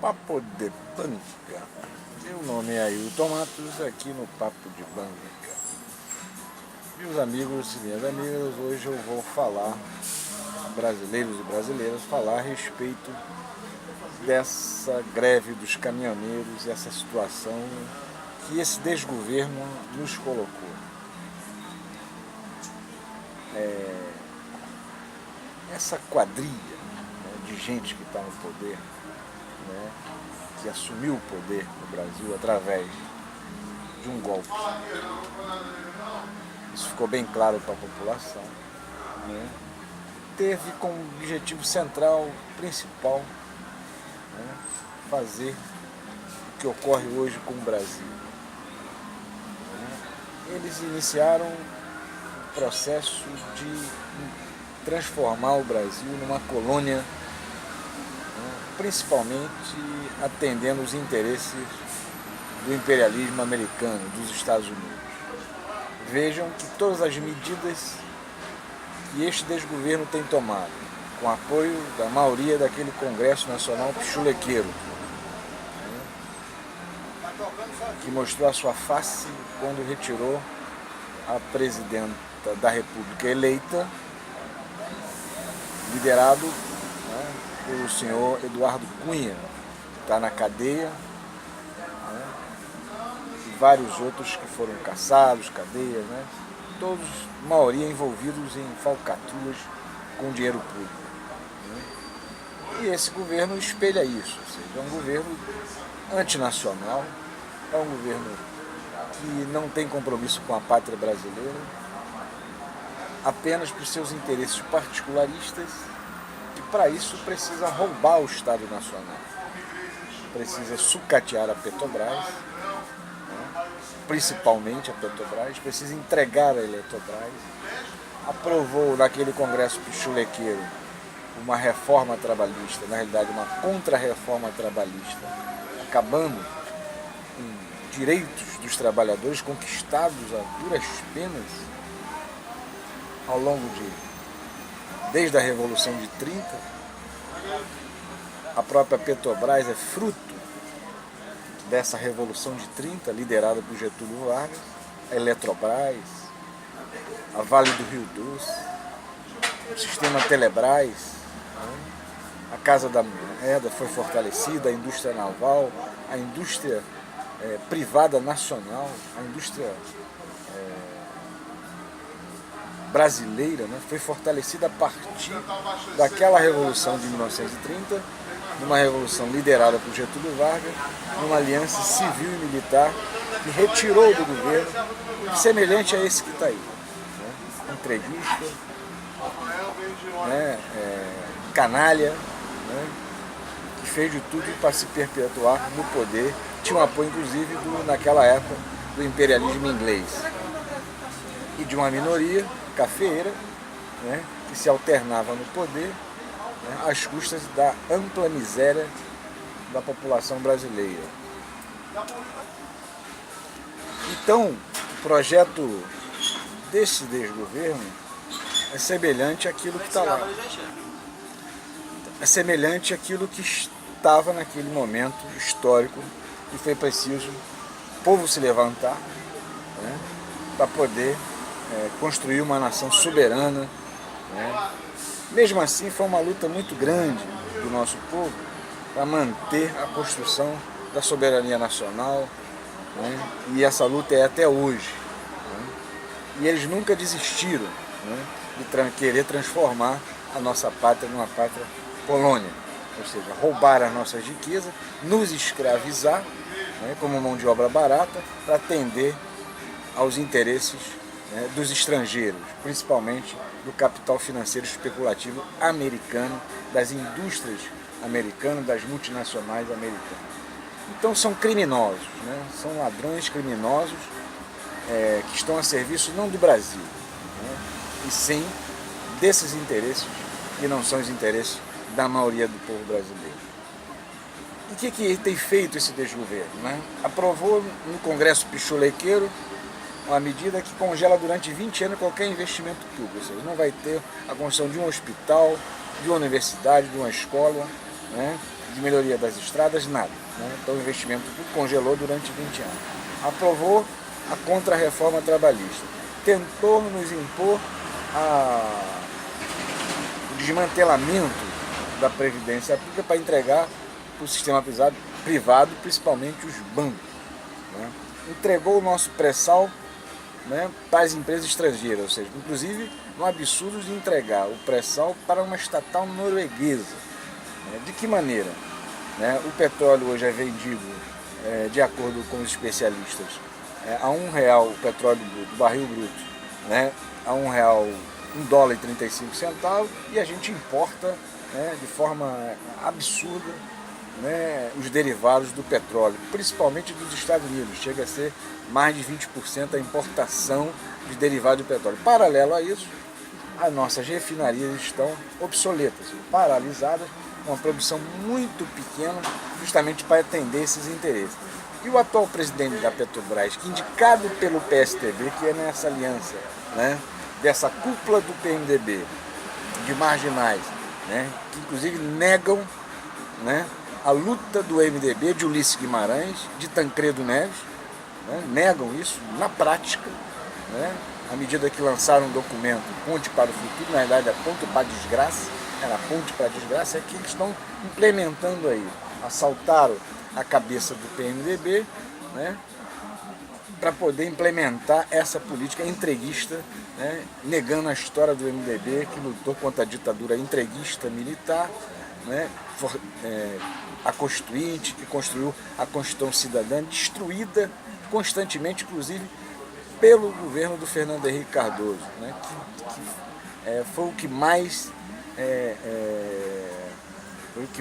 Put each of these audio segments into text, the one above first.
Papo de Banca. Meu nome é Ailton Matos, aqui no Papo de Banca. Meus amigos e minhas amigas, hoje eu vou falar, brasileiros e brasileiras, falar a respeito dessa greve dos caminhoneiros e essa situação que esse desgoverno nos colocou. Essa quadrilha, né, de gente que está no poder, né, que assumiu o poder no Brasil através de um golpe. Isso ficou bem claro para a população. Né, teve como objetivo central, principal, né, fazer o que ocorre hoje com o Brasil. Eles iniciaram o processo de transformar o Brasil numa colônia, principalmente atendendo os interesses do imperialismo americano, dos Estados Unidos. Vejam que todas as medidas que este desgoverno tem tomado, com apoio da maioria daquele Congresso Nacional pichulequeiro, que mostrou a sua face quando retirou a presidenta da República eleita, liderado, né, pelo senhor Eduardo Cunha, que está na cadeia, né, e vários outros que foram caçados, cadeias, né, todos, a maioria envolvidos em falcatruas com dinheiro público. Né. E esse governo espelha isso, ou seja, é um governo antinacional, é um governo que não tem compromisso com a pátria brasileira, apenas por seus interesses particularistas, e para isso precisa roubar o Estado Nacional, precisa sucatear a Petrobras, né, principalmente a Petrobras, precisa entregar a Eletrobras. Aprovou naquele Congresso pichulequeiro uma reforma trabalhista, na realidade uma contra-reforma trabalhista, acabando com direitos dos trabalhadores conquistados a duras penas ao longo desde a Revolução de 30. A própria Petrobras é fruto dessa Revolução de 30, liderada por Getúlio Vargas, a Eletrobras, a Vale do Rio Doce, o sistema Telebrás, né? A Casa da Moeda foi fortalecida, a indústria naval, a indústria privada nacional, a indústria brasileira, né, foi fortalecida a partir daquela Revolução de 1930, numa revolução liderada por Getúlio Vargas, numa aliança civil e militar que retirou do governo, semelhante a esse que está aí, né, entreguista, né, canalha, né, que fez de tudo para se perpetuar no poder. Tinha um apoio, inclusive, naquela época, do imperialismo inglês e de uma minoria cafeeira, né, que se alternava no poder, né, às custas da ampla miséria da população brasileira. Então, o projeto desse desgoverno é semelhante àquilo que está lá. É semelhante àquilo que estava naquele momento histórico, que foi preciso o povo se levantar, né, para poder construir uma nação soberana. Né. Mesmo assim, foi uma luta muito grande do nosso povo para manter a construção da soberania nacional, né, e essa luta é até hoje. Né, e eles nunca desistiram, né, de querer transformar a nossa pátria numa pátria colônia, ou seja, roubar as nossas riquezas, nos escravizar, né, como mão de obra barata, para atender aos interesses, né, dos estrangeiros, principalmente do capital financeiro especulativo americano, das indústrias americanas, das multinacionais americanas. Então são criminosos, né, são ladrões criminosos que estão a serviço não do Brasil, né, e sim desses interesses que não são os interesses da maioria do povo brasileiro. E o que tem feito esse desgoverno? Né? Aprovou no Congresso pichulequeiro uma medida que congela durante 20 anos qualquer investimento público, ou seja, não vai ter a construção de um hospital, de uma universidade, de uma escola, né, de melhoria das estradas, nada. Né? Então o investimento tudo congelou durante 20 anos. Aprovou a contra-reforma trabalhista. Tentou nos impor o desmantelamento da Previdência Pública para entregar para o sistema privado, principalmente os bancos. Né? Entregou o nosso pré-sal, né, para as empresas estrangeiras, ou seja, inclusive um absurdo de entregar o pré-sal para uma estatal norueguesa. Né? De que maneira? Né? O petróleo hoje é vendido, de acordo com os especialistas, a R$1 o petróleo bruto, o barril bruto, né? A R$1, $1,35, e a gente importa, né, de forma absurda, né, os derivados do petróleo, principalmente dos Estados Unidos. Chega a ser mais de 20% a importação de derivados do petróleo. Paralelo a isso, as nossas refinarias estão obsoletas, paralisadas, uma produção muito pequena, justamente para atender esses interesses. E o atual presidente da Petrobras, que indicado pelo PSDB, que é nessa aliança, né, dessa cúpula do PMDB, de marginais, né, que inclusive negam, né, a luta do MDB, de Ulisses Guimarães, de Tancredo Neves, né, negam isso na prática, né, à medida que lançaram um documento, Ponte para o Futuro, na verdade é Ponte para a Desgraça, era Ponte para a Desgraça, é que eles estão implementando aí. Assaltaram a cabeça do PMDB, né, para poder implementar essa política entreguista, né, negando a história do MDB, que lutou contra a ditadura entreguista militar, né, a Constituinte, que construiu a Constituição Cidadã, destruída constantemente, inclusive, pelo governo do Fernando Henrique Cardoso, né, que foi o que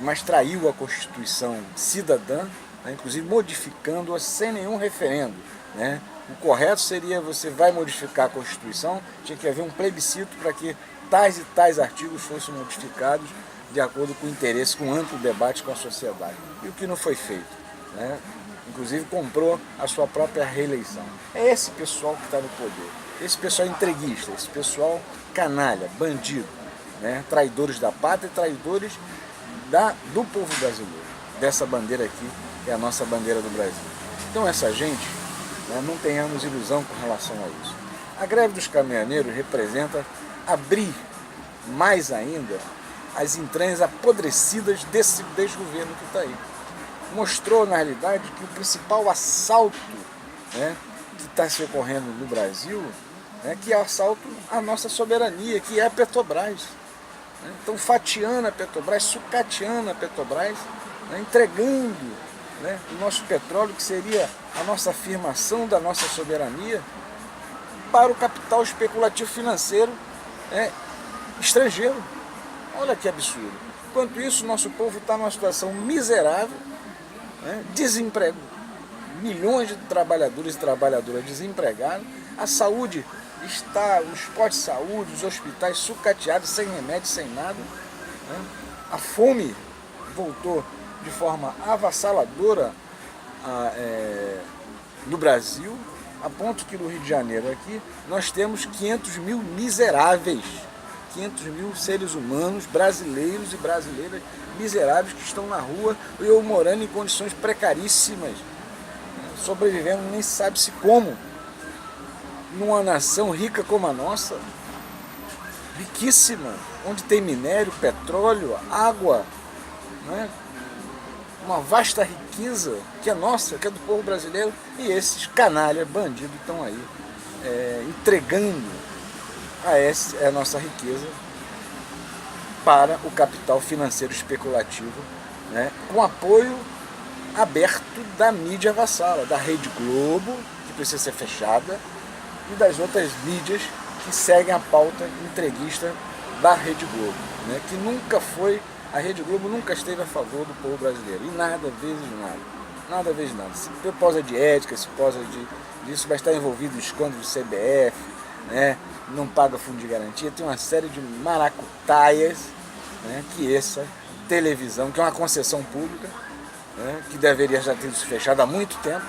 mais traiu a Constituição Cidadã, né, inclusive modificando-a sem nenhum referendo. Né? O correto seria, você vai modificar a Constituição, tinha que haver um plebiscito para que tais e tais artigos fossem modificados de acordo com o interesse, com amplo debate com a sociedade. E o que não foi feito, né? Inclusive comprou a sua própria reeleição. É esse pessoal que está no poder, esse pessoal entreguista, esse pessoal canalha, bandido, né? Traidores da pátria e traidores do povo brasileiro. Dessa bandeira aqui, é a nossa bandeira do Brasil. Então essa gente, né, não tenhamos ilusão com relação a isso. A greve dos caminhoneiros representa abrir mais ainda as entranhas apodrecidas desse desgoverno que está aí. Mostrou, na realidade, que o principal assalto, né, que está se ocorrendo no Brasil, né, que é o assalto à nossa soberania, que é a Petrobras. Né? Então, fatiando a Petrobras, sucateando a Petrobras, né, entregando, né, o nosso petróleo, que seria a nossa afirmação da nossa soberania, para o capital especulativo financeiro, né, estrangeiro. Olha que absurdo. Enquanto isso, nosso povo está numa situação miserável, né, desemprego. Milhões de trabalhadores e trabalhadoras desempregados. A saúde está, os postos de saúde, os hospitais sucateados, sem remédio, sem nada. Né? A fome voltou de forma avassaladora no Brasil, a ponto que no Rio de Janeiro aqui nós temos 500 mil miseráveis, 500 mil seres humanos, brasileiros e brasileiras miseráveis que estão na rua ou morando em condições precaríssimas, sobrevivendo nem sabe-se como, numa nação rica como a nossa, riquíssima, onde tem minério, petróleo, água, né? Uma vasta riqueza que é nossa, que é do povo brasileiro, e esses canalhas, bandidos, estão aí entregando a nossa riqueza para o capital financeiro especulativo, né, com apoio aberto da mídia vassala, da Rede Globo, que precisa ser fechada, e das outras mídias que seguem a pauta entreguista da Rede Globo, né, que nunca foi, a Rede Globo nunca esteve a favor do povo brasileiro, e nada vezes nada, se posa de ética, se posa disso, vai estar envolvido em escândalo do CBF, né, não paga fundo de garantia, tem uma série de maracutaias, né, que essa televisão, que é uma concessão pública, né, que deveria já ter sido fechada há muito tempo,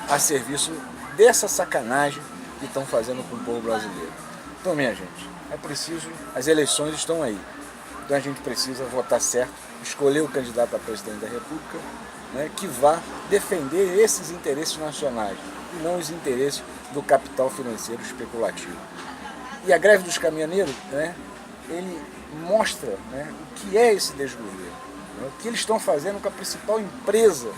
a serviço dessa sacanagem que estão fazendo com o povo brasileiro. Então, minha gente, é preciso, as eleições estão aí. Então a gente precisa votar certo, escolher o candidato a presidente da República, né, que vá defender esses interesses nacionais e não os interesses do capital financeiro especulativo. E a greve dos caminhoneiros, né, ele mostra, né, o que é esse desgoverno, né, o que eles estão fazendo com a principal empresa,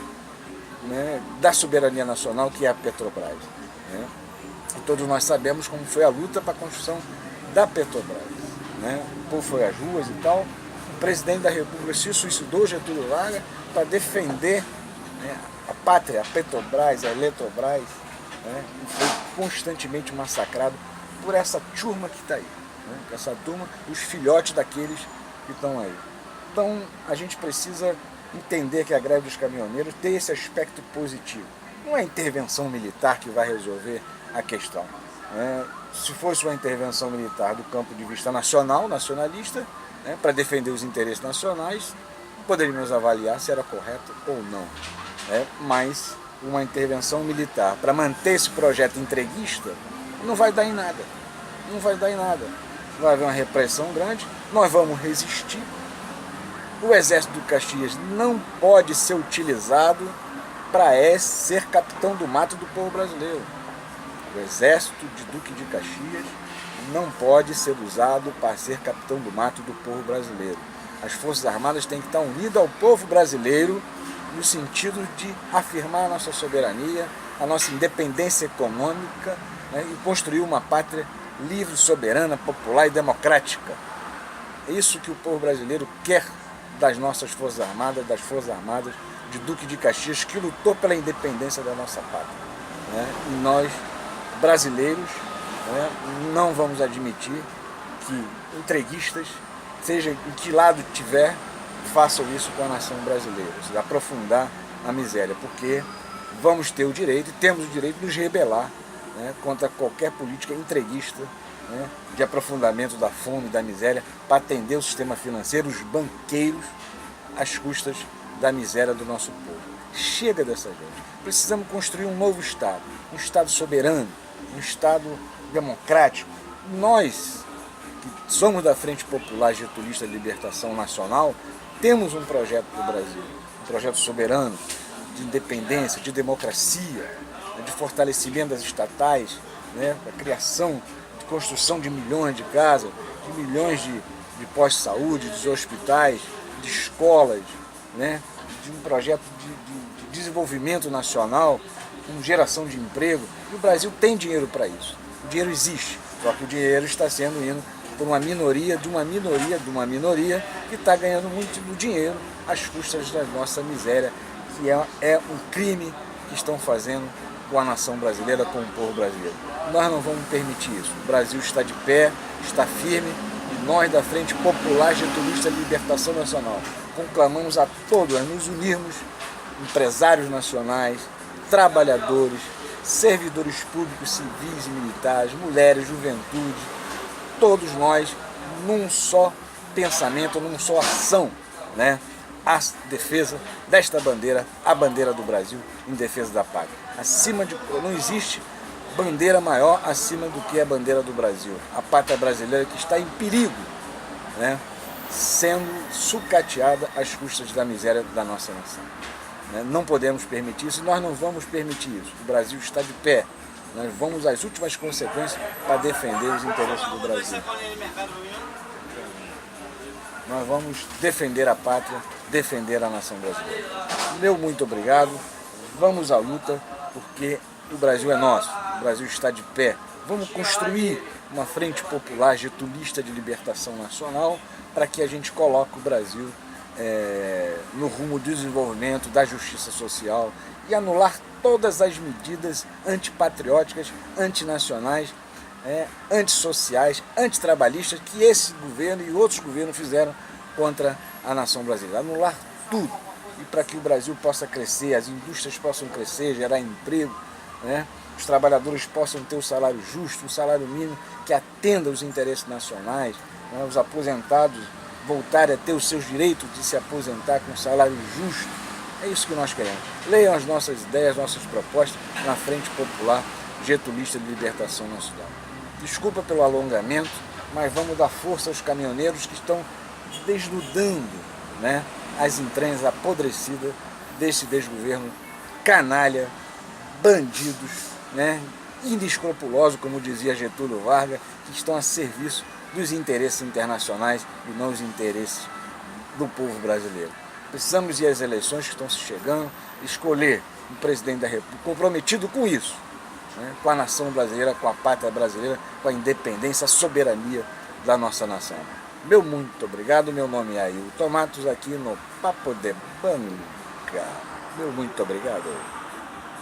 né, da soberania nacional, que é a Petrobras. Né? E todos nós sabemos como foi a luta para a construção da Petrobras. Né? O povo foi às ruas e tal. O presidente da República se suicidou, Getúlio Vargas, para defender, né, a pátria, a Petrobras, a Eletrobras, né, e foi constantemente massacrado por essa turma que está aí. Né? Essa turma, os filhotes daqueles que estão aí. Então a gente precisa entender que a greve dos caminhoneiros tem esse aspecto positivo. Não é a intervenção militar que vai resolver a questão. Se fosse uma intervenção militar do campo de vista nacional, nacionalista, né, para defender os interesses nacionais, poderíamos avaliar se era correto ou não. Mas uma intervenção militar para manter esse projeto entreguista não vai dar em nada. Não vai dar em nada. Vai haver uma repressão grande, nós vamos resistir. O exército do Caxias não pode ser utilizado para ser capitão do mato do povo brasileiro. O exército de Duque de Caxias não pode ser usado para ser capitão do mato do povo brasileiro. As Forças Armadas têm que estar unidas ao povo brasileiro no sentido de afirmar a nossa soberania, a nossa independência econômica, né, e construir uma pátria livre, soberana, popular e democrática. É isso que o povo brasileiro quer das nossas Forças Armadas, das Forças Armadas de Duque de Caxias, que lutou pela independência da nossa pátria. Né? E nós, brasileiros, né, não vamos admitir que entreguistas, seja em que lado tiver, façam isso com a nação brasileira, ou seja, aprofundar a miséria, porque vamos ter o direito, e temos o direito de nos rebelar, né, contra qualquer política entreguista, né, de aprofundamento da fome, da miséria, para atender o sistema financeiro, os banqueiros, às custas da miséria do nosso povo. Chega dessa gente. Precisamos construir um novo Estado, um Estado soberano, um Estado democrático. Nós, que somos da Frente Popular Getulista de Libertação Nacional, temos um projeto para o Brasil, um projeto soberano, de independência, de democracia, de fortalecimento das estatais, né, da criação, de construção de milhões de casas, de milhões de postos de saúde, de hospitais, de escolas, né, de um projeto de desenvolvimento nacional, com geração de emprego. E o Brasil tem dinheiro para isso. O dinheiro existe, só que o dinheiro está sendo indo por uma minoria, de uma minoria que está ganhando muito do dinheiro às custas da nossa miséria, que é um crime que estão fazendo com a nação brasileira, com o povo brasileiro. Nós não vamos permitir isso. O Brasil está de pé, está firme, e nós da Frente Popular Getulista de Libertação Nacional conclamamos a todos a nos unirmos, empresários nacionais, trabalhadores, servidores públicos, civis e militares, mulheres, juventude, todos nós num só pensamento, numa só ação, né? A defesa desta bandeira, a bandeira do Brasil, em defesa da pátria. Não existe bandeira maior acima do que a bandeira do Brasil. A pátria brasileira que está em perigo, né? Sendo sucateada às custas da miséria da nossa nação. Né? Não podemos permitir isso, nós não vamos permitir isso. O Brasil está de pé. Nós vamos às últimas consequências para defender os interesses do Brasil. Nós vamos defender a pátria, defender a nação brasileira. Meu muito obrigado, vamos à luta, porque o Brasil é nosso, o Brasil está de pé. Vamos construir uma frente popular getulista de libertação nacional para que a gente coloque o Brasil no rumo do desenvolvimento, da justiça social e anular todas as medidas antipatrióticas, antinacionais, antissociais, antitrabalhistas que esse governo e outros governos fizeram contra a nação brasileira. Anular tudo, e para que o Brasil possa crescer, as indústrias possam crescer, gerar emprego, né? Os trabalhadores possam ter o salário justo, um salário mínimo que atenda aos interesses nacionais, né? Os aposentados voltarem a ter os seus direitos de se aposentar com um salário justo. É isso que nós queremos. Leiam as nossas ideias, nossas propostas na Frente Popular Getulista de Libertação Nacional. Desculpa pelo alongamento, mas vamos dar força aos caminhoneiros que estão desnudando, né, as entranhas apodrecidas desse desgoverno canalha, bandidos, né, inescrupulosos, como dizia Getúlio Vargas, que estão a serviço dos interesses internacionais e não os interesses do povo brasileiro. Precisamos ir às eleições que estão se chegando, escolher um presidente da República comprometido com isso, né, com a nação brasileira, com a pátria brasileira, com a independência, a soberania da nossa nação. Meu muito obrigado, meu nome é Ailton Matos, aqui no Papo de Banca. Meu muito obrigado.